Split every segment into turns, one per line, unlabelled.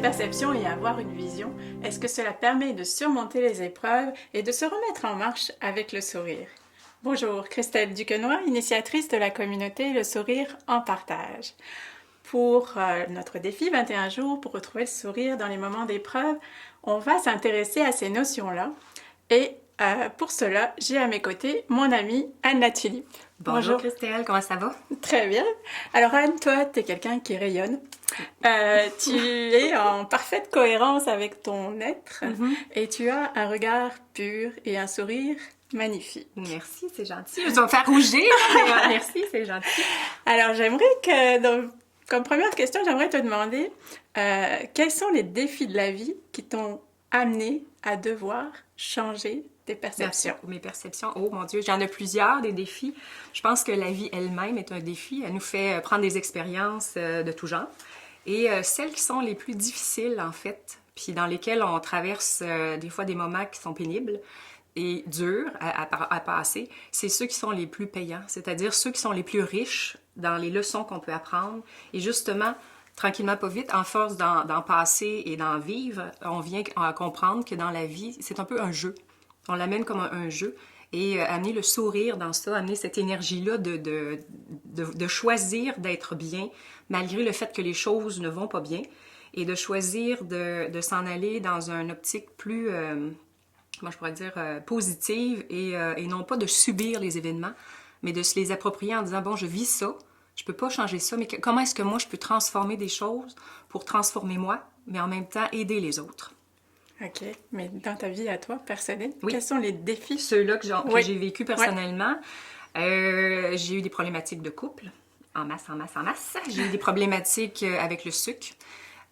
perceptions et avoir une vision, est-ce que cela permet de surmonter les épreuves et de se remettre en marche avec le sourire? Bonjour, Christelle Duquesnoy, initiatrice de la communauté Le Sourire en Partage. Pour notre défi 21 jours pour retrouver le sourire dans les moments d'épreuve, on va s'intéresser à ces notions-là. Et pour cela, j'ai à mes côtés mon amie Anne Latulippe.
Bonjour Christelle, comment ça va?
Très bien. Alors Anne, toi, tu es quelqu'un qui rayonne. Tu es en parfaite cohérence avec ton être et tu as un regard pur et un sourire magnifique.
Merci, c'est gentil. Je vais me faire rougir, mais merci, c'est gentil.
Alors j'aimerais que, comme première question, j'aimerais te demander quels sont les défis de la vie qui t'ont amené à devoir changer tes perceptions?
Mes perceptions, oh mon Dieu, j'en ai plusieurs, des défis. Je pense que la vie elle-même est un défi. Elle nous fait prendre des expériences de tout genre. Et celles qui sont les plus difficiles, en fait, puis dans lesquelles on traverse des fois des moments qui sont pénibles et durs à passer, c'est ceux qui sont les plus payants, c'est-à-dire ceux qui sont les plus riches dans les leçons qu'on peut apprendre. Et justement, tranquillement, pas vite, en force d'en passer et d'en vivre, on vient à comprendre que dans la vie, c'est un peu un jeu. On l'amène comme un jeu et amener le sourire dans ça, amener cette énergie-là de choisir d'être bien malgré le fait que les choses ne vont pas bien et de choisir de s'en aller dans une optique plus, comment je pourrais dire, positive et non pas de subir les événements, mais de se les approprier en disant, bon, je vis ça, je peux pas changer ça, mais comment est-ce que moi je peux transformer des choses pour transformer moi, mais en même temps aider les autres?
OK. Mais dans ta vie à toi, personnelle,
oui.
Quels sont les défis?
Ceux-là que j'ai vécu personnellement. J'ai eu des problématiques de couple, en masse. J'ai eu des problématiques avec le sucre.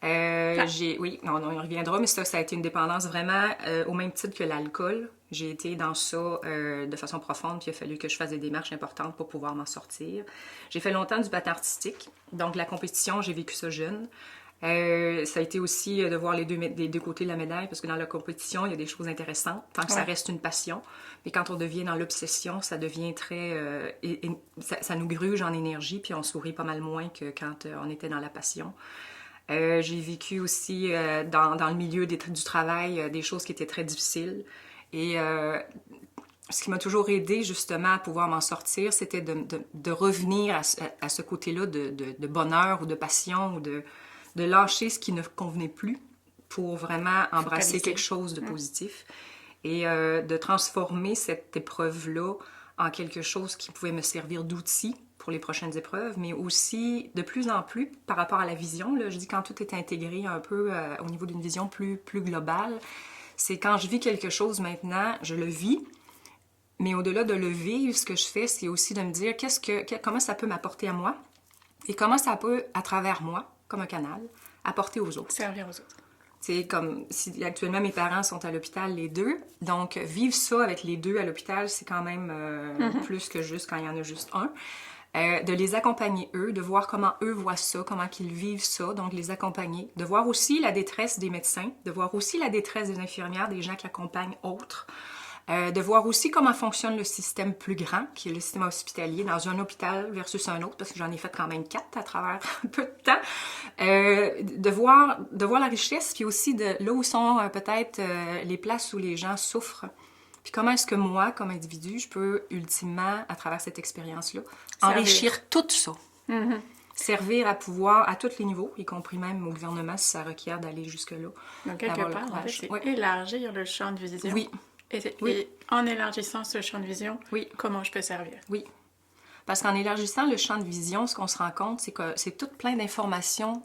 Oui, on y reviendra, mais ça a été une dépendance vraiment au même titre que l'alcool. J'ai été dans ça de façon profonde, puis il a fallu que je fasse des démarches importantes pour pouvoir m'en sortir. J'ai fait longtemps du patin artistique, donc la compétition, j'ai vécu ça jeune. Ça a été aussi de voir les deux côtés de la médaille, parce que dans la compétition, il y a des choses intéressantes, tant que ça reste une passion. Mais quand on devient dans l'obsession, ça devient très... ça nous gruge en énergie, puis on sourit pas mal moins que quand on était dans la passion. J'ai vécu aussi dans le milieu du travail des choses qui étaient très difficiles. Et ce qui m'a toujours aidé justement à pouvoir m'en sortir, c'était de revenir à ce côté-là de bonheur ou de passion ou de lâcher ce qui ne convenait plus pour vraiment embrasser quelque chose de positif et de transformer cette épreuve-là en quelque chose qui pouvait me servir d'outil pour les prochaines épreuves, mais aussi de plus en plus par rapport à la vision. Là, je dis quand tout est intégré un peu au niveau d'une vision plus globale, c'est quand je vis quelque chose maintenant, je le vis, mais au-delà de le vivre, ce que je fais, c'est aussi de me dire comment ça peut m'apporter à moi et comment ça peut, à travers moi, comme un canal, apporter aux autres.
Servir aux autres.
C'est comme si actuellement mes parents sont à l'hôpital les deux, donc vivre ça avec les deux à l'hôpital, c'est quand même plus que juste quand il y en a juste un. De les accompagner eux, de voir comment eux voient ça, comment qu'ils vivent ça, donc les accompagner, de voir aussi la détresse des médecins, de voir aussi la détresse des infirmières, des gens qui accompagnent autres, de voir aussi comment fonctionne le système plus grand, qui est le système hospitalier, dans un hôpital versus un autre, parce que j'en ai fait quand même 4 à travers un peu de temps, de voir la richesse, puis aussi de là où sont peut-être les places où les gens souffrent. Puis comment est-ce que moi, comme individu, je peux ultimement, à travers cette expérience-là, enrichir tout ça. Servir à pouvoir, à tous les niveaux, y compris même au gouvernement, si ça requiert d'aller jusque-là.
Donc, quelque part, en fait, c'est élargir le champ de vision.
Oui.
Et en élargissant ce champ de vision, comment je peux servir?
Oui. Parce qu'en élargissant le champ de vision, ce qu'on se rend compte, c'est que c'est tout plein d'informations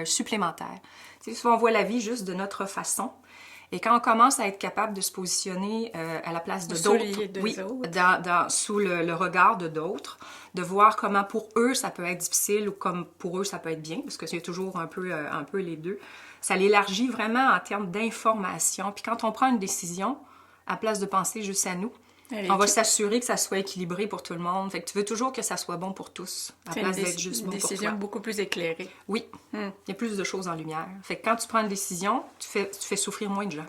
supplémentaires. Tu sais, souvent, on voit la vie juste de notre façon. Et quand on commence à être capable de se positionner à la place de d'autres, sous le regard de d'autres, de voir comment pour eux ça peut être difficile ou comme pour eux ça peut être bien, parce que c'est toujours un peu les deux, ça l'élargit vraiment en termes d'information. Puis quand on prend une décision, à place de penser juste à nous, on va s'assurer que ça soit équilibré pour tout le monde. Fait que tu veux toujours que ça soit bon pour tous, à place d'être juste bon pour toi.
Une décision beaucoup plus éclairée.
Oui, il y a plus de choses en lumière. Fait que quand tu prends une décision, tu fais souffrir moins de gens.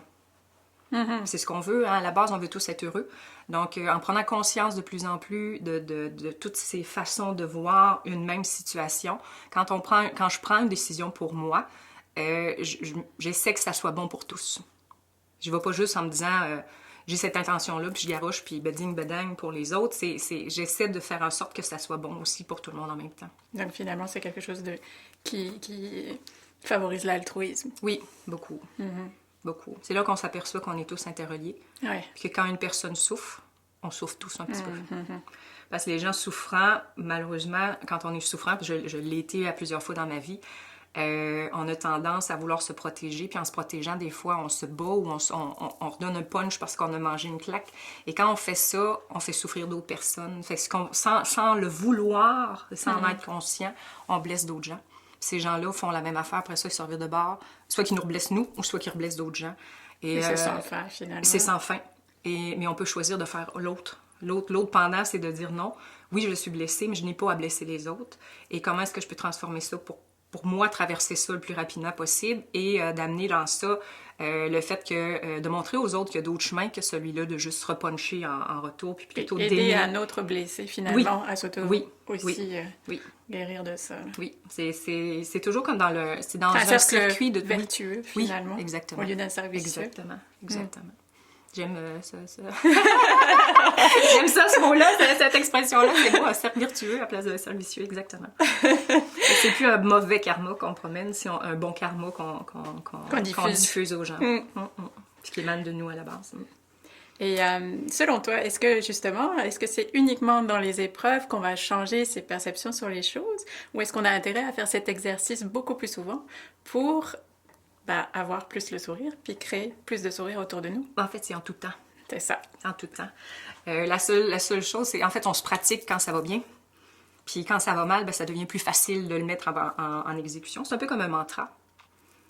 C'est ce qu'on veut, hein? À la base, on veut tous être heureux. Donc, en prenant conscience de plus en plus de toutes ces façons de voir une même situation, quand je prends une décision pour moi, j'essaie que ça soit bon pour tous. Je ne vais pas juste en me disant j'ai cette intention-là, puis je garoche, puis beding, bedang pour les autres. J'essaie de faire en sorte que ça soit bon aussi pour tout le monde en même temps.
Donc finalement, c'est quelque chose qui favorise l'altruisme.
Oui, beaucoup. Beaucoup. C'est là qu'on s'aperçoit qu'on est tous interreliés.
Ouais.
Puis que quand une personne souffre, on souffre tous un petit peu. Parce que les gens souffrants, malheureusement, quand on est souffrant, puis je l'ai été à plusieurs fois dans ma vie, on a tendance à vouloir se protéger, puis en se protégeant, des fois, on se bat ou on redonne un punch parce qu'on a mangé une claque. Et quand on fait ça, on fait souffrir d'autres personnes. Fait que sans le vouloir, sans en être conscient, on blesse d'autres gens. Puis ces gens-là font la même affaire, après ça, ils se revirent de bord. Soit qu'ils nous reblessent nous, ou soit qu'ils reblessent d'autres gens.
Et c'est sans fin, finalement.
C'est sans fin. Mais on peut choisir de faire l'autre. L'autre pendant, c'est de dire non. Oui, je suis blessée, mais je n'ai pas à blesser les autres. Et comment est-ce que je peux transformer ça pour moi, traverser ça le plus rapidement possible et d'amener dans ça le fait que de montrer aux autres qu'il y a d'autres chemins que celui-là de juste se repuncher en retour puis plutôt
aider un autre blessé finalement à guérir de ça.
Oui, c'est toujours comme dans un circuit de
vertueux finalement.
Oui, exactement.
Au lieu d'un cercle vicieux.
Exactement. J'aime ça. J'aime ça, ce mot-là, cette expression-là. C'est beau, un cercle vertueux à la place d'un cercle vicieux, exactement. C'est plus un mauvais karma qu'on promène, c'est un bon karma qu'on diffuse aux gens. Puis qui émane de nous à la base.
Et selon toi, est-ce que c'est uniquement dans les épreuves qu'on va changer ses perceptions sur les choses, ou est-ce qu'on a intérêt à faire cet exercice beaucoup plus souvent pour avoir plus le sourire, puis créer plus de sourire autour de nous?
En fait, c'est en tout temps.
C'est ça.
En tout temps. La seule chose, c'est en fait, on se pratique quand ça va bien. Puis quand ça va mal, ça devient plus facile de le mettre en exécution. C'est un peu comme un mantra.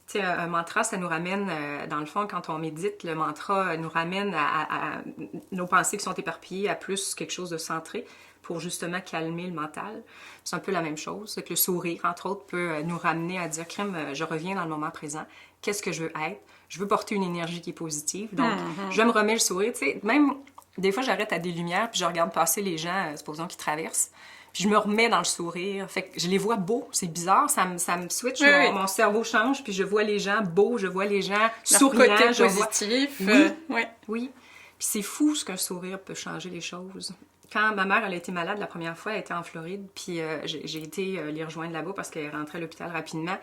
Tu sais, un mantra, ça nous ramène, dans le fond, quand on médite, le mantra nous ramène à nos pensées qui sont éparpillées à plus quelque chose de centré pour justement calmer le mental. C'est un peu la même chose. C'est que le sourire, entre autres, peut nous ramener à dire « Crème, je reviens dans le moment présent. Qu'est-ce que je veux être? Je veux porter une énergie qui est positive. Donc, je me remets le sourire. » Tu sais, même, des fois, j'arrête à des lumières puis je regarde passer les gens, supposons, qui traversent. Puis je me remets dans le sourire. Fait que je les vois beaux. C'est bizarre. Ça me switch. Mon cerveau change. Puis je vois les gens beaux. Je vois les gens souriants.
Côté positif.
Oui. Puis c'est fou ce qu'un sourire peut changer les choses. Quand ma mère elle a été malade la première fois, elle était en Floride. Puis j'ai été les rejoindre là-bas parce qu'elle rentrait à l'hôpital rapidement.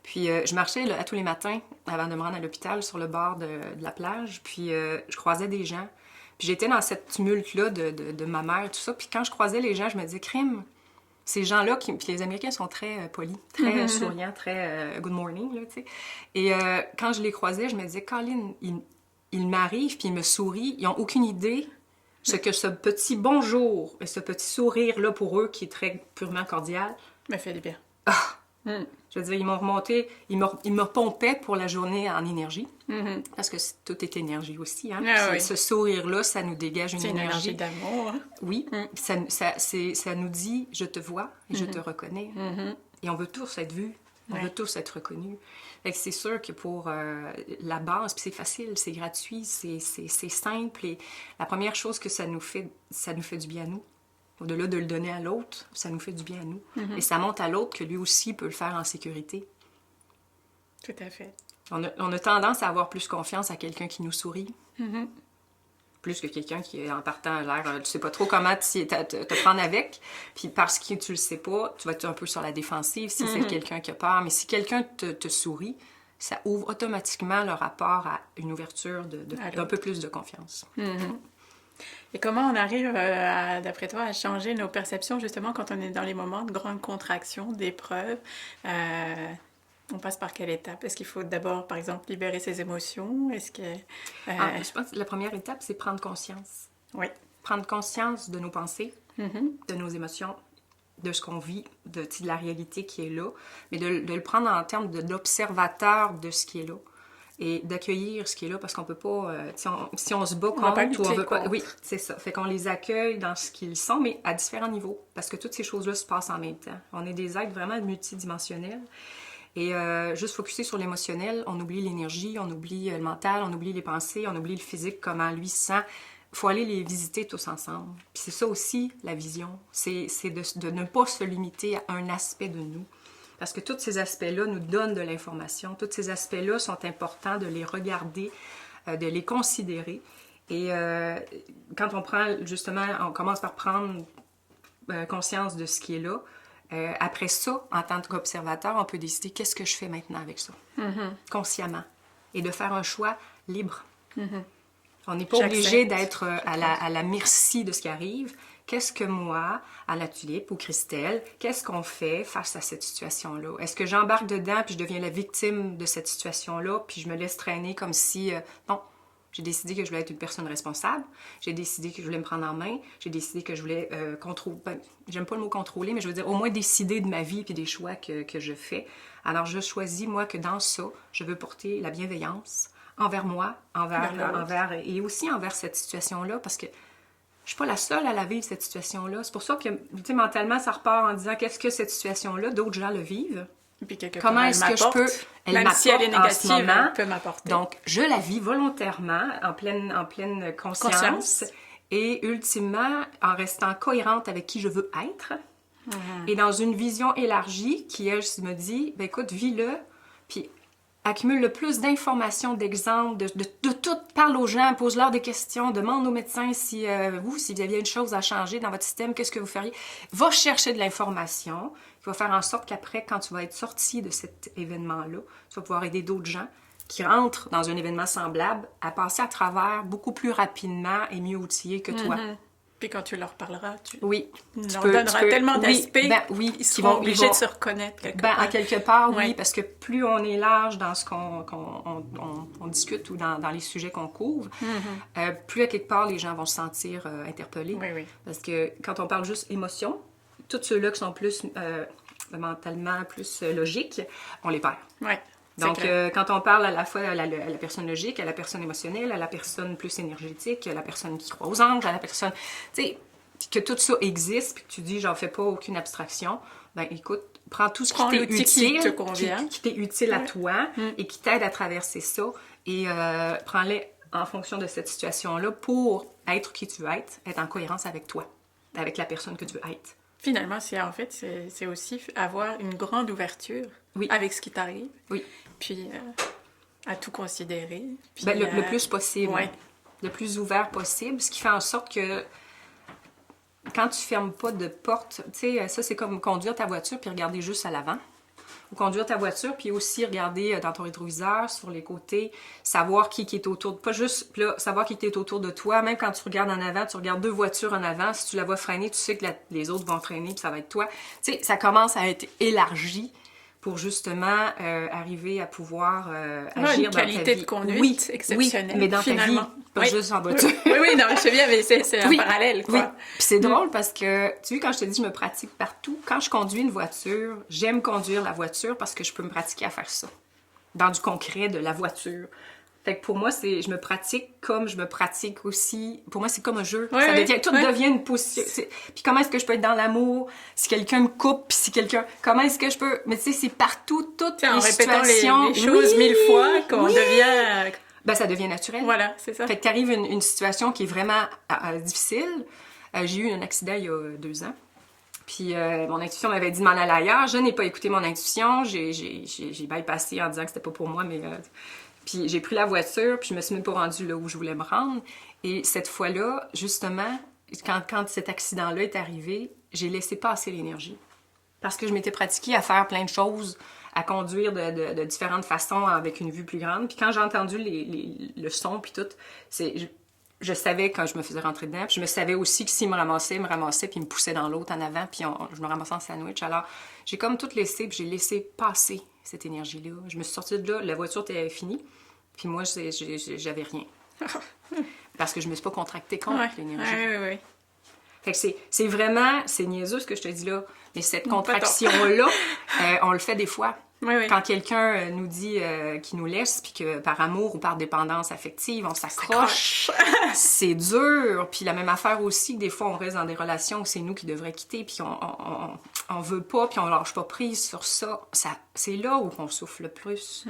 Puis je marchais à tous les matins avant de me rendre à l'hôpital sur le bord de la plage. Puis je croisais des gens. Puis j'étais dans cette tumulte-là de ma mère et tout ça. Puis quand je croisais les gens, je me disais, crime, ces gens-là, puis les Américains sont très polis, très souriants, très good morning, là, tu sais. Et quand je les croisais, je me disais, Colin, ils m'arrivent, puis ils me sourient. Ils n'ont aucune idée ce que ce petit bonjour et ce petit sourire-là pour eux, qui est très purement cordial,
me fait du bien.
Je veux dire, ils m'ont remonté, ils me pompaient pour la journée en énergie, parce que tout est énergie aussi. Hein? Ce sourire-là, ça nous dégage une énergie
d'amour. Hein?
Oui, ça nous dit « je te vois et je te reconnais ». Et on veut tous être vus, on veut tous être reconnus. Fait que c'est sûr que pour la base, puis c'est facile, c'est gratuit, c'est simple. Et la première chose que ça nous fait du bien à nous. Au-delà de le donner à l'autre, ça nous fait du bien à nous. Et ça montre à l'autre que lui aussi peut le faire en sécurité.
Tout à fait.
On a tendance à avoir plus confiance à quelqu'un qui nous sourit. Plus que quelqu'un qui, en partant, a l'air... Tu sais pas trop comment te prendre avec. Puis parce que tu le sais pas, tu vas être un peu sur la défensive si c'est quelqu'un qui a peur. Mais si quelqu'un te sourit, ça ouvre automatiquement le rapport à une ouverture d'un peu plus de confiance.
Et comment on arrive, d'après toi, à changer nos perceptions, justement, quand on est dans les moments de grande contraction, d'épreuve? On passe par quelle étape? Est-ce qu'il faut d'abord, par exemple, libérer ses émotions? Est-ce que...
je pense que la première étape, c'est prendre conscience.
Oui.
Prendre conscience de nos pensées, de nos émotions, de ce qu'on vit, de la réalité qui est là, mais de le prendre en termes de l'observateur de ce qui est là. Et d'accueillir ce qui est là, parce qu'on peut pas... si on se bat contre, ou on veut pas... Oui, c'est ça. Fait qu'on les accueille dans ce qu'ils sont, mais à différents niveaux, parce que toutes ces choses-là se passent en même temps. On est des êtres vraiment multidimensionnels. Et juste focusser sur l'émotionnel, on oublie l'énergie, on oublie le mental, on oublie les pensées, on oublie le physique, comment lui se sent. Il faut aller les visiter tous ensemble. Puis c'est ça aussi, la vision. C'est de ne pas se limiter à un aspect de nous. Parce que tous ces aspects-là nous donnent de l'information. Tous ces aspects-là sont importants de les regarder, de les considérer. Et quand on prend, justement, on commence par prendre conscience de ce qui est là, après ça, en tant qu'observateur, on peut décider qu'est-ce que je fais maintenant avec ça, consciemment. Et de faire un choix libre. On n'est pas obligé d'être à la merci de ce qui arrive. Qu'est-ce que moi, à la Tulipe ou Christelle, qu'est-ce qu'on fait face à cette situation-là? Est-ce que j'embarque dedans puis je deviens la victime de cette situation-là puis je me laisse traîner comme si... non, j'ai décidé que je voulais être une personne responsable. J'ai décidé que je voulais me prendre en main. J'ai décidé que je voulais contrôler... Ben, j'aime pas le mot contrôler, mais je veux dire au moins décider de ma vie puis des choix que je fais. Alors, je choisis, moi, que dans ça, je veux porter la bienveillance envers moi, envers et aussi envers cette situation-là, parce que je suis pas la seule à la vivre, cette situation-là. C'est pour ça que, tu sais, mentalement, ça repart en disant qu'est-ce que cette situation-là, d'autres gens le vivent.
Puis
comment est-ce que je peux... Elle
même si elle est négative,
elle
peut m'apporter.
Donc, je la vis volontairement, en pleine conscience. Et ultimement, en restant cohérente avec qui je veux être. Et dans une vision élargie qui, elle, me dit, ben écoute, vis-le, puis accumule le plus d'informations, d'exemples, de tout, parle aux gens, pose-leur des questions, demande aux médecins si vous aviez une chose à changer dans votre système, qu'est-ce que vous feriez. Va chercher de l'information qui va faire en sorte qu'après, quand tu vas être sorti de cet événement-là, tu vas pouvoir aider d'autres gens qui rentrent dans un événement semblable à passer à travers beaucoup plus rapidement et mieux outillés que toi.
Puis quand tu leur parleras, tu
leur
donneras tellement d'aspects, ils seront obligés de se reconnaître quelque part.
À quelque part, oui, parce que plus on est large dans ce qu'on discute ou dans les sujets qu'on couvre, plus à quelque part les gens vont se sentir interpellés. Parce que quand on parle juste émotion, tous ceux-là qui sont plus mentalement plus logiques, on les perd. Donc, quand on parle à la fois à la personne logique, à la personne émotionnelle, à la personne plus énergétique, à la personne qui croit aux anges, à la personne... Tu sais, que tout ça existe, puis que tu dis, j'en fais pas aucune abstraction, ben écoute, prends tout ce qui t'est utile, qui t'est utile à toi et qui t'aide à traverser ça, et prends-les en fonction de cette situation-là pour être qui tu veux être en cohérence avec toi, avec la personne que tu veux être.
Finalement, c'est aussi avoir une grande ouverture avec ce qui t'arrive. Puis à tout considérer. Puis,
le plus possible. Le plus ouvert possible, ce qui fait en sorte que quand tu fermes pas de porte, tu sais, ça c'est comme conduire ta voiture puis regarder juste à l'avant. Ou conduire ta voiture puis aussi regarder dans ton rétroviseur, sur les côtés, savoir qui est autour, pas juste là, savoir qui est autour de toi. Même quand tu regardes en avant, tu regardes deux voitures en avant, si tu la vois freiner, tu sais que les autres vont freiner puis ça va être toi. Tu sais, ça commence à être élargi pour justement arriver à pouvoir agir dans ta vie.
Une qualité de conduite exceptionnelle.
Mais dans ta vie, pas juste en voiture.
non, je sais bien, mais c'est un parallèle, quoi.
Puis c'est drôle parce que, tu sais, quand je te dis je me pratique partout, quand je conduis une voiture, j'aime conduire la voiture parce que je peux me pratiquer à faire ça. Dans du concret de la voiture. Fait que pour moi, je me pratique comme je me pratique aussi. Pour moi, c'est comme un jeu. Tout devient une position. Puis comment est-ce que je peux être dans l'amour? Si quelqu'un me coupe, puis si quelqu'un... Comment est-ce que je peux... Mais tu sais, c'est partout, toutes les situations.
En répétant les choses 1000 fois, qu'on devient...
Ben, ça devient naturel.
Voilà, c'est ça.
Fait que t'arrives une situation qui est vraiment difficile. J'ai eu un accident il y a 2 ans. Puis mon intuition m'avait dit de m'en aller ailleurs. Je n'ai pas écouté mon intuition. J'ai bypassé en disant que c'était pas pour moi, mais... Puis j'ai pris la voiture, puis je me suis même pas rendue là où je voulais me rendre. Et cette fois-là, justement, quand cet accident-là est arrivé, j'ai laissé passer l'énergie. Parce que je m'étais pratiquée à faire plein de choses, à conduire de différentes façons avec une vue plus grande. Puis quand j'ai entendu le son, puis tout, je savais quand je me faisais rentrer dedans. Puis je me savais aussi que s'il me ramassait, puis il me poussait dans l'autre en avant, puis je me ramassais en sandwich. Alors, j'ai comme tout laissé, puis j'ai laissé passer cette énergie-là. Je me suis sortie de là, la voiture était finie, puis moi, j'avais rien. Parce que je me suis pas contractée contre l'énergie.
Oui.
Fait que c'est vraiment, c'est niaiseux ce que je te dis là, mais cette contraction-là, on le fait des fois. Quand quelqu'un nous dit qu'il nous laisse, puis que par amour ou par dépendance affective, on s'accroche, c'est dur. Puis la même affaire aussi, que des fois on reste dans des relations où c'est nous qui devrions quitter, puis on veut pas, puis on lâche pas prise sur ça. C'est là où on souffre le plus.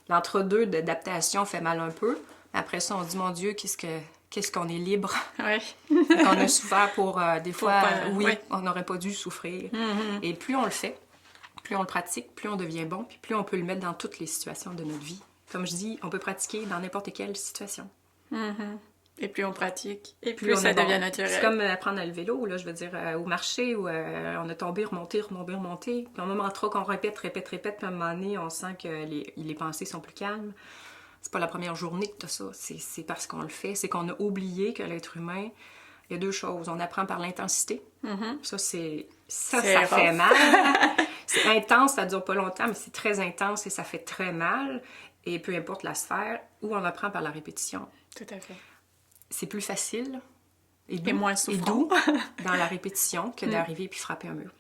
L'entre-deux d'adaptation fait mal un peu. Après ça, on dit, mon Dieu, qu'est-ce qu'on est libre. On a souffert pour des fois, on n'aurait pas dû souffrir. Et plus on le fait, plus on le pratique, plus on devient bon, puis plus on peut le mettre dans toutes les situations de notre vie. Comme je dis, on peut pratiquer dans n'importe quelle situation.
Et plus on pratique, et
Plus
plus
on
ça
est bon.
devient naturel.
C'est comme apprendre à le vélo, là, je veux dire, au marché, où on a tombé, remonté. Puis un moment trop qu'on répète, puis à un moment donné, on sent que les pensées sont plus calmes. C'est pas la première journée que tu as ça, c'est parce qu'on le fait. C'est qu'on a oublié que l'être humain, il y a deux choses. On apprend par l'intensité. Ça, ça
C'est
fait
rough.
mal. C'est intense, ça dure pas longtemps, mais c'est très intense et ça fait très mal. Et peu importe la sphère, ou on apprend par la répétition.
Tout à fait.
C'est plus facile et
moins
doux
souffrant.
dans la répétition que d'arriver puis frapper un mur.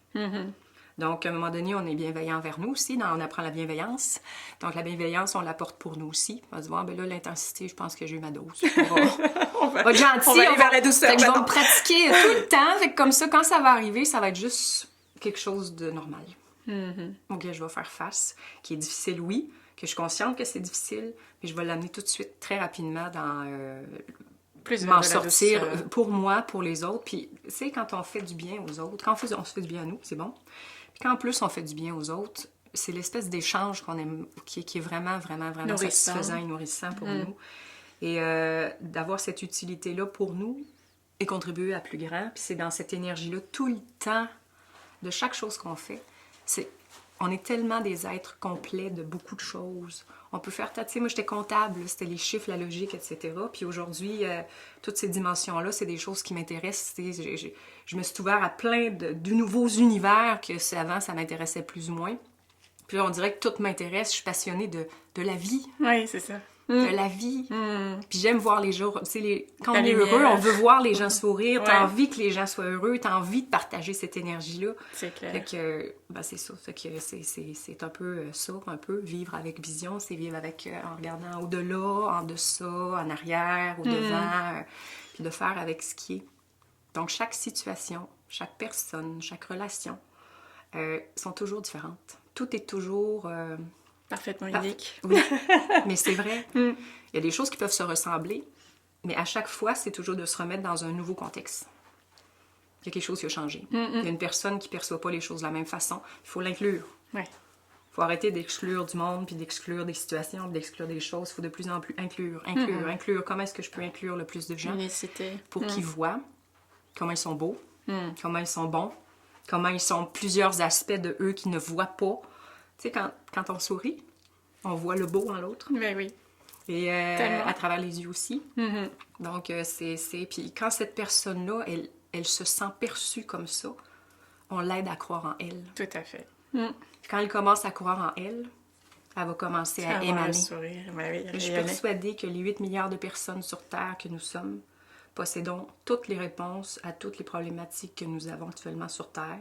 Donc, à un moment donné, on est bienveillant envers nous aussi, on apprend la bienveillance. Donc, la bienveillance, on l'apporte pour nous aussi. On va se dire, ben là, l'intensité, je pense que j'ai eu ma dose. On va être gentil.
On va aller vers la douceur.
Fait que je vais me pratiquer tout le temps. Fait que comme ça, quand ça va arriver, ça va être juste quelque chose de normal. Donc, je vais faire face, qui est difficile, oui, que je suis consciente que c'est difficile, mais je vais l'amener tout de suite, très rapidement, dans
Plus
m'en
de la
sortir
douceur.
pour moi, pour les autres. Puis, tu sais, quand on fait du bien aux autres, quand on se fait du bien à nous, c'est bon. Puis quand en plus on fait du bien aux autres, c'est l'espèce d'échange qu'on aime, qui est vraiment, vraiment, vraiment
Nourrissant.
satisfaisant et nourrissant pour nous. Et d'avoir cette utilité-là pour nous et contribuer à plus grand. Puis c'est dans cette énergie-là tout le temps, de chaque chose qu'on fait. On est tellement des êtres complets de beaucoup de choses. On peut faire, tu sais, moi j'étais comptable, c'était les chiffres, la logique, etc. Puis aujourd'hui, toutes ces dimensions-là, c'est des choses qui m'intéressent. Je me suis ouvert à plein de nouveaux univers que avant, ça m'intéressait plus ou moins. Puis là, on dirait que tout m'intéresse. Je suis passionnée de la vie.
Oui, c'est ça.
De la vie. Puis j'aime voir les jours. Tu sais, quand
La
on est
lumière.
heureux, on veut voir les gens sourire. T'as
Ouais.
envie que les gens soient heureux. T'as envie de partager cette énergie-là.
C'est clair.
Fait que, ben c'est ça. Fait que c'est un peu ça, un peu vivre avec vision. C'est vivre avec, en regardant au-delà, en deçà, en arrière, au devant. Puis de faire avec ce qui est. Donc, chaque situation, chaque personne, chaque relation sont toujours différentes. Tout est toujours...
Parfaitement
parfait.
unique.
Oui, mais c'est vrai. Il y a des choses qui peuvent se ressembler, mais à chaque fois, c'est toujours de se remettre dans un nouveau contexte. Il y a quelque chose qui a changé. Il y a une personne qui ne perçoit pas les choses de la même façon. Il faut l'inclure.
Ouais.
Il faut arrêter d'exclure du monde, puis d'exclure des situations, puis d'exclure des choses. Il faut de plus en plus inclure. Comment est-ce que je peux inclure le plus de gens
Unicité.
pour qu'ils voient comment ils sont beaux, comment ils sont bons, comment ils sont plusieurs aspects de eux qui ne voient pas. Tu sais, quand on sourit, on voit le beau en l'autre.
Ben oui.
Et
Tellement.
à travers les yeux aussi. Donc, Puis quand cette personne-là, elle se sent perçue comme ça, on l'aide à croire en elle.
Tout à fait.
Puis quand elle commence à croire en elle, elle va commencer à
Avoir
émaner.
le sourire. Ben oui,
Je suis
rayonner.
persuadée que les 8 milliards de personnes sur Terre que nous sommes possédons toutes les réponses à toutes les problématiques que nous avons actuellement sur Terre.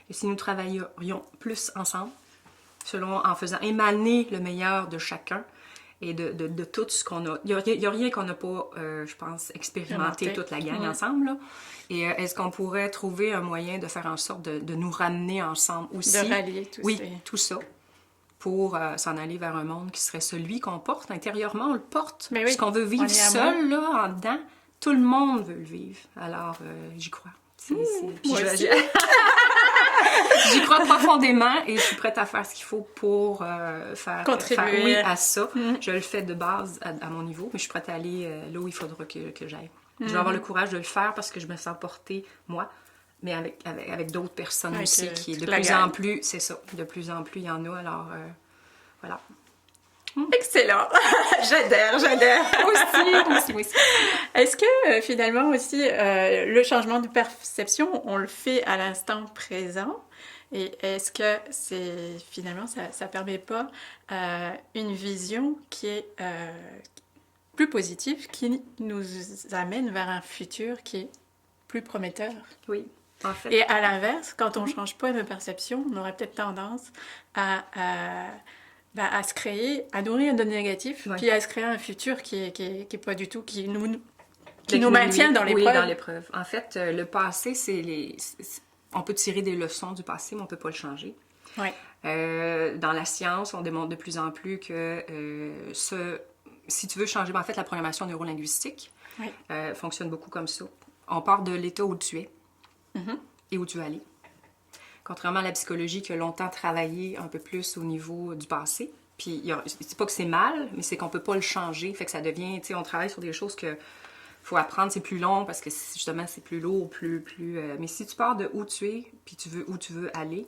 Et si nous travaillerions plus ensemble, en faisant émaner le meilleur de chacun et de tout ce qu'on a. Il n'y a rien qu'on n'a pas, je pense, expérimenté
Remonté.
toute la gang ensemble. Là. Et est-ce qu'on pourrait trouver un moyen de faire en sorte de nous ramener ensemble aussi?
De rallier tout
Oui,
ça.
tout ça. Pour s'en aller vers un monde qui serait celui qu'on porte. Intérieurement, on le porte.
Mais oui,
Ce qu'on veut
on
vivre
est
seul, là, en dedans, tout le monde veut le vivre. Alors, j'y crois. Puis
moi aussi.
j'y crois profondément et je suis prête à faire ce qu'il faut pour faire
Contribuer.
oui à ça. Je le fais de base à mon niveau, mais je suis prête à aller là où il faudra que j'aille. Je vais avoir le courage de le faire parce que je me sens portée, moi, mais avec d'autres personnes
Avec,
aussi, qui est de
toute la
plus
gang.
en plus, c'est ça, de plus en plus, il y en a, alors voilà.
Excellent. J'adhère.
Moi aussi.
Est-ce que finalement aussi, le changement de perception, on le fait à l'instant présent? Et est-ce que finalement, ça permet pas une vision qui est plus positive, qui nous amène vers un futur qui est plus prometteur?
Oui, en fait.
Et à l'inverse, quand on ne change pas de perception, on aurait peut-être tendance à se créer, à nourrir de négatif,
Ouais.
puis à se créer un futur qui est pas du tout, qui nous
Avec
maintient dans l'épreuve.
Oui, dans l'épreuve. En fait, le passé, on peut tirer des leçons du passé, mais on ne peut pas le changer.
Ouais.
Dans la science, on démontre de plus en plus que si tu veux changer, en fait, la programmation neurolinguistique
Ouais.
fonctionne beaucoup comme ça. On part de l'état où tu es et où tu vas aller. Contrairement à la psychologie qui a longtemps travaillé un peu plus au niveau du passé. Puis, c'est pas que c'est mal, mais c'est qu'on peut pas le changer. Fait que ça devient, tu sais, on travaille sur des choses que faut apprendre, c'est plus long parce que justement, c'est plus lourd, mais si tu pars de où tu es, puis où tu veux aller,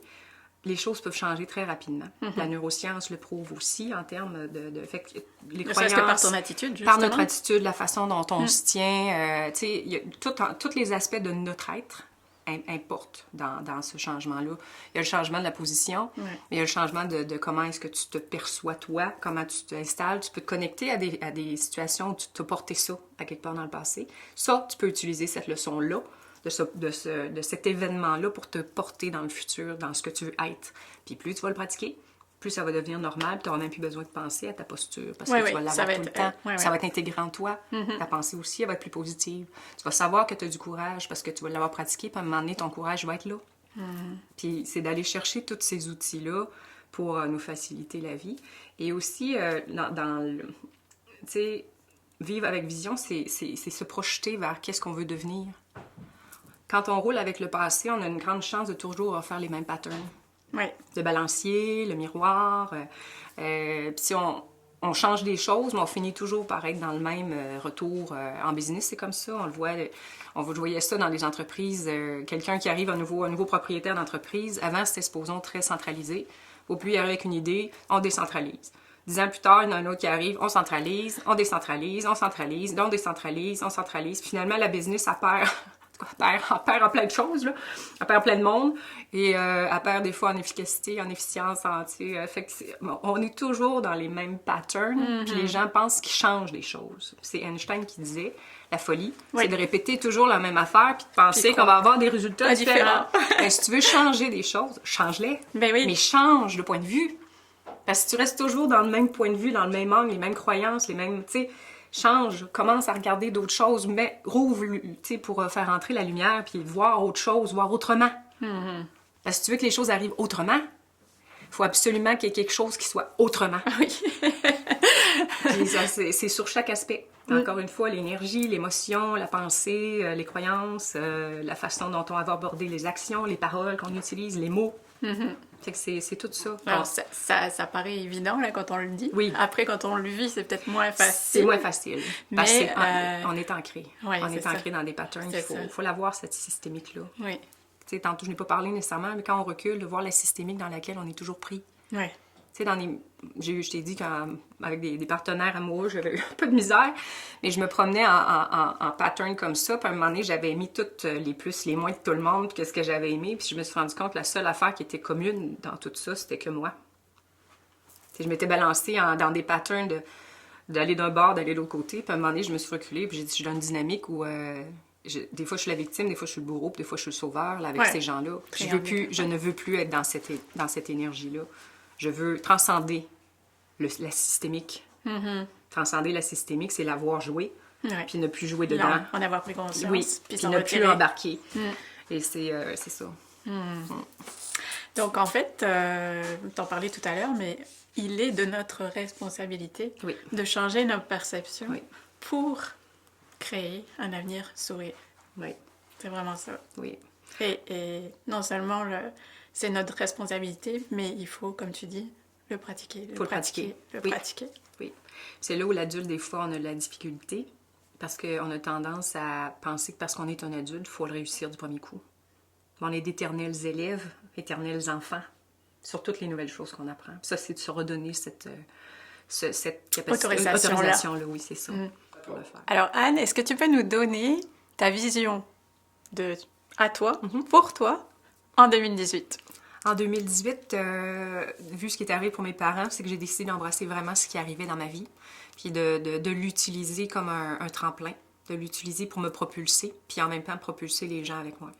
les choses peuvent changer très rapidement. La neuroscience le prouve aussi en termes de fait que les croyances...
que par ton attitude, justement.
Par notre attitude, la façon dont on se tient, tu sais, tous les aspects de notre être importe dans ce changement-là. Il y a le changement de la position, mais il y a le changement de comment est-ce que tu te perçois toi, comment tu t'installes. Tu peux te connecter à des situations où tu t'as porté ça à quelque part dans le passé. Ça, tu peux utiliser cette leçon-là, de cet événement-là pour te porter dans le futur, dans ce que tu veux être. Puis plus tu vas le pratiquer, plus ça va devenir normal, tu n'auras même plus besoin de penser à ta posture, parce que tu vas l'avoir tout le temps. Ça va être intégré en toi. Ta pensée aussi, elle va être plus positive. Tu vas savoir que tu as du courage, parce que tu vas l'avoir pratiqué, puis à un moment donné, ton courage va être là. Puis c'est d'aller chercher tous ces outils-là pour nous faciliter la vie. Et aussi, tu sais, vivre avec vision, c'est se projeter vers qu'est-ce qu'on veut devenir. Quand on roule avec le passé, on a une grande chance de toujours refaire les mêmes patterns.
Oui.
Le balancier, le miroir. Puis si on change des choses, mais on finit toujours par être dans le même retour. En business, c'est comme ça. On le voit. On voyait ça dans les entreprises. Quelqu'un qui arrive, un nouveau propriétaire d'entreprise. Avant, c'était supposons très centralisé. Au plus il arrive avec une idée, on décentralise. 10 ans plus tard, il y en a un autre qui arrive, on centralise, on décentralise, on centralise, on décentralise, on centralise. Finalement, la business, elle perd en plein de choses, là. Elle perd plein de monde. Et elle perd des fois en efficacité, en efficience. Fait que on est toujours dans les mêmes patterns. Puis les gens pensent qu'ils changent des choses. C'est Einstein qui disait, la folie, c'est de répéter toujours la même affaire puis de penser qu'on va avoir des résultats différents. Ben, si tu veux changer des choses, change-les.
Ben oui.
Mais change de point de vue. Parce que si tu restes toujours dans le même point de vue, dans le même angle, les mêmes croyances, les mêmes... Tu sais, change, commence à regarder d'autres choses, mais rouvre, tu sais, pour faire entrer la lumière, puis voir autre chose, voir autrement. Parce que si tu veux que les choses arrivent autrement, il faut absolument qu'il y ait quelque chose qui soit autrement.
Oui.
C'est sur chaque aspect. Encore une fois, l'énergie, l'émotion, la pensée, les croyances, la façon dont on va aborder les actions, les paroles qu'on utilise, les mots. Fait que c'est tout ça.
Alors, ça paraît évident là, quand on le dit.
Oui.
Après, quand on le vit, c'est peut-être moins facile.
C'est moins facile. Parce
Mais,
on est ancré.
Ouais,
on est ancré dans des patterns. Il faut l'avoir, cette systémique-là.
Oui.
Tu sais, tantôt, je n'ai pas parlé nécessairement, mais quand on recule, de voir la systémique dans laquelle on est toujours pris.
Oui.
Tu sais, je t'ai dit qu'avec des partenaires amoureux, j'avais eu un peu de misère, mais je me promenais en pattern comme ça, puis à un moment donné, j'avais mis toutes les plus, les moins de tout le monde, puis ce que j'avais aimé, puis je me suis rendu compte que la seule affaire qui était commune dans tout ça, c'était que moi. Tu sais, je m'étais balancée dans des patterns d'aller d'un bord, d'aller de l'autre côté, puis à un moment donné, je me suis reculée, puis j'ai dit, je suis dans une dynamique où... des fois, je suis la victime, des fois, je suis le bourreau, puis des fois, je suis le sauveur là, avec ces gens-là. Je ne veux plus être dans cette énergie-là. Je veux transcender la systémique. Transcender la systémique, c'est l'avoir joué, puis ne plus jouer dedans.
En avoir pris conscience.
Oui, puis ne plus embarquer. Et c'est ça.
Donc, en fait, t'en parlais tout à l'heure, mais il est de notre responsabilité de changer nos perceptions pour créer un avenir sourire.
Oui.
C'est vraiment ça.
Oui.
Et non seulement c'est notre responsabilité, mais il faut, comme tu dis, le pratiquer.
Le pratiquer. Oui. C'est là où l'adulte, des fois, on a de la difficulté, parce qu'on a tendance à penser que parce qu'on est un adulte, il faut le réussir du premier coup. On est d'éternels élèves, éternels enfants, sur toutes les nouvelles choses qu'on apprend. Ça, c'est de se redonner cette autorisation-là. Oui, c'est ça. Pour le faire.
Alors, Anne, est-ce que tu peux nous donner ta vision à toi, pour toi, en 2018?
En 2018, vu ce qui est arrivé pour mes parents, c'est que j'ai décidé d'embrasser vraiment ce qui arrivait dans ma vie, puis de l'utiliser comme un tremplin, de l'utiliser pour me propulser, puis en même temps propulser les gens avec moi.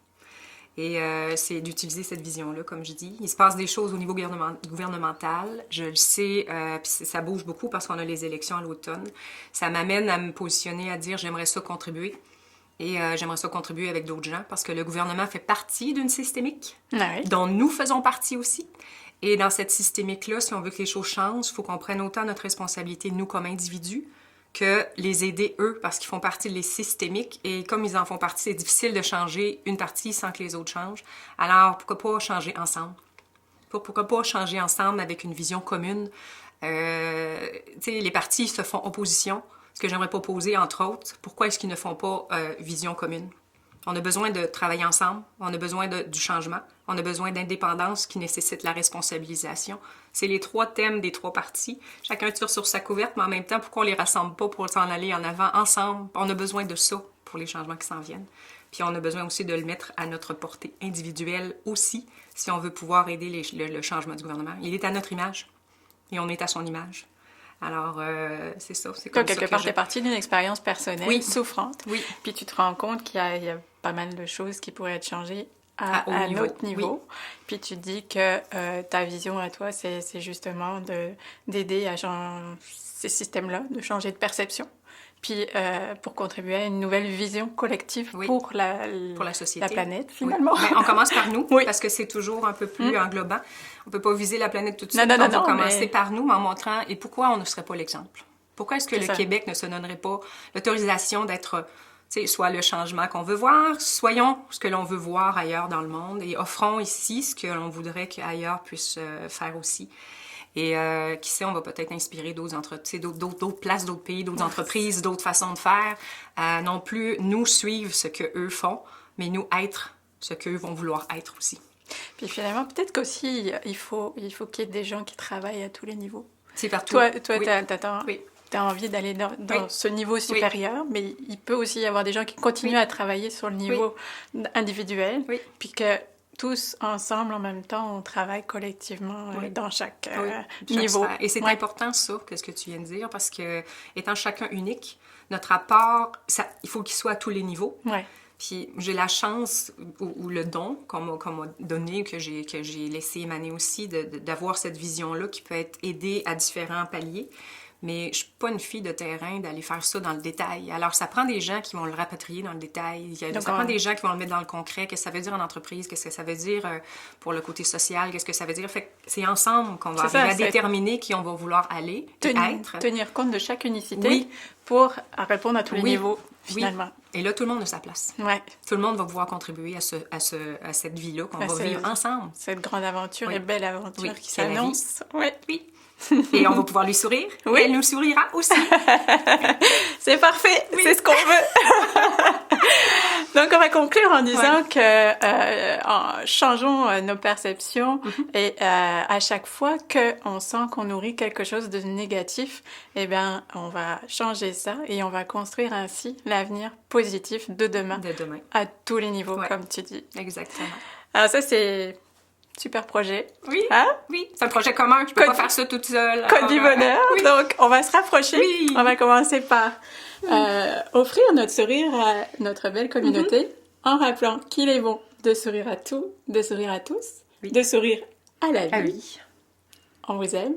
Et c'est d'utiliser cette vision-là, comme je dis. Il se passe des choses au niveau gouvernemental, je le sais, puis ça bouge beaucoup parce qu'on a les élections à l'automne. Ça m'amène à me positionner, à dire j'aimerais ça contribuer. Et j'aimerais ça contribuer avec d'autres gens parce que le gouvernement fait partie d'une systémique dont nous faisons partie aussi. Et dans cette systémique-là, si on veut que les choses changent, il faut qu'on prenne autant notre responsabilité, nous, comme individus, que les aider eux, parce qu'ils font partie des systémiques, et comme ils en font partie, c'est difficile de changer une partie sans que les autres changent. Alors, pourquoi pas changer ensemble? Pourquoi pas changer ensemble avec une vision commune? Les partis se font opposition. Ce que j'aimerais proposer, entre autres, pourquoi est-ce qu'ils ne font pas vision commune? On a besoin de travailler ensemble, on a besoin du changement, on a besoin d'indépendance qui nécessite la responsabilisation. C'est les 3 thèmes des 3 partis. Chacun tire sur sa couverte, mais en même temps, pourquoi on les rassemble pas pour s'en aller en avant ensemble? On a besoin de ça pour les changements qui s'en viennent. Puis on a besoin aussi de le mettre à notre portée individuelle aussi, si on veut pouvoir aider le changement du gouvernement. Il est à notre image et on est à son image. Alors, c'est ça. C'est comme
quelque part, tu es partie d'une expérience personnelle souffrante.
Oui.
Puis tu te rends compte qu'il y a pas mal de choses qui pourraient être changées à un autre niveau. Oui. Puis tu dis que ta vision à toi, c'est justement d'aider à changer ces systèmes-là, de changer de perception. Puis pour contribuer à une nouvelle vision collective pour la société, la planète, finalement.
Oui. On commence par nous, parce que c'est toujours un peu plus englobant. On ne peut pas viser la planète tout de suite. On va commencer par nous, en montrant et pourquoi on ne serait pas l'exemple. Pourquoi est-ce que le Québec ne se donnerait pas l'autorisation d'être soit le changement qu'on veut voir, soyons ce que l'on veut voir ailleurs dans le monde et offrons ici ce que l'on voudrait qu'ailleurs puisse faire aussi. Et qui sait, on va peut-être inspirer d'autres places, d'autres pays, d'autres entreprises, d'autres façons de faire. Non plus nous suivre ce qu'eux font, mais nous être ce qu'eux vont vouloir être aussi.
Puis finalement, peut-être qu'aussi, il faut qu'il y ait des gens qui travaillent à tous les niveaux.
C'est partout.
Toi t'as envie d'aller dans ce niveau supérieur, mais il peut aussi y avoir des gens qui continuent à travailler sur le niveau individuel, puis que tous ensemble, en même temps, on travaille collectivement dans chaque niveau.
Et c'est important, ça, ce que tu viens de dire, parce que, étant chacun unique, notre apport, il faut qu'il soit à tous les niveaux.
Ouais.
Puis j'ai la chance, ou le don qu'on m'a donné, que j'ai laissé émaner aussi, d'avoir cette vision-là qui peut être aidée à différents paliers. Mais je ne suis pas une fille de terrain d'aller faire ça dans le détail. Alors, ça prend des gens qui vont le rapatrier dans le détail. Ça prend des gens qui vont le mettre dans le concret. Qu'est-ce que ça veut dire en entreprise? Qu'est-ce que ça veut dire pour le côté social? Qu'est-ce que ça veut dire? Fait que c'est ensemble qu'on va arriver à déterminer qui on va vouloir aller et être.
Tenir compte de chaque unicité pour répondre à tous les niveaux, finalement.
Et là, tout le monde a sa place.
Ouais.
Tout le monde va pouvoir contribuer à cette vie-là qu'on va vivre ensemble.
Cette grande aventure et belle aventure qui s'annonce.
Oui. Et on va pouvoir lui sourire. Et elle nous sourira aussi.
C'est parfait. C'est ce qu'on veut. Donc, on va conclure en disant que changeons nos perceptions et à chaque fois qu'on sent qu'on nourrit quelque chose de négatif, eh bien, on va changer ça et on va construire ainsi l'avenir positif de demain. À tous les niveaux, comme tu dis.
Exactement.
Alors ça, c'est... super projet.
Oui, oui. C'est un projet commun. Je peux pas faire ça toute seule.
Code du bonheur. Donc, on va se rapprocher. Oui. On va commencer par offrir notre sourire à notre belle communauté en rappelant qu'il est bon de sourire à tout, de sourire à tous, de sourire à la vie.
Ah oui.
On vous aime.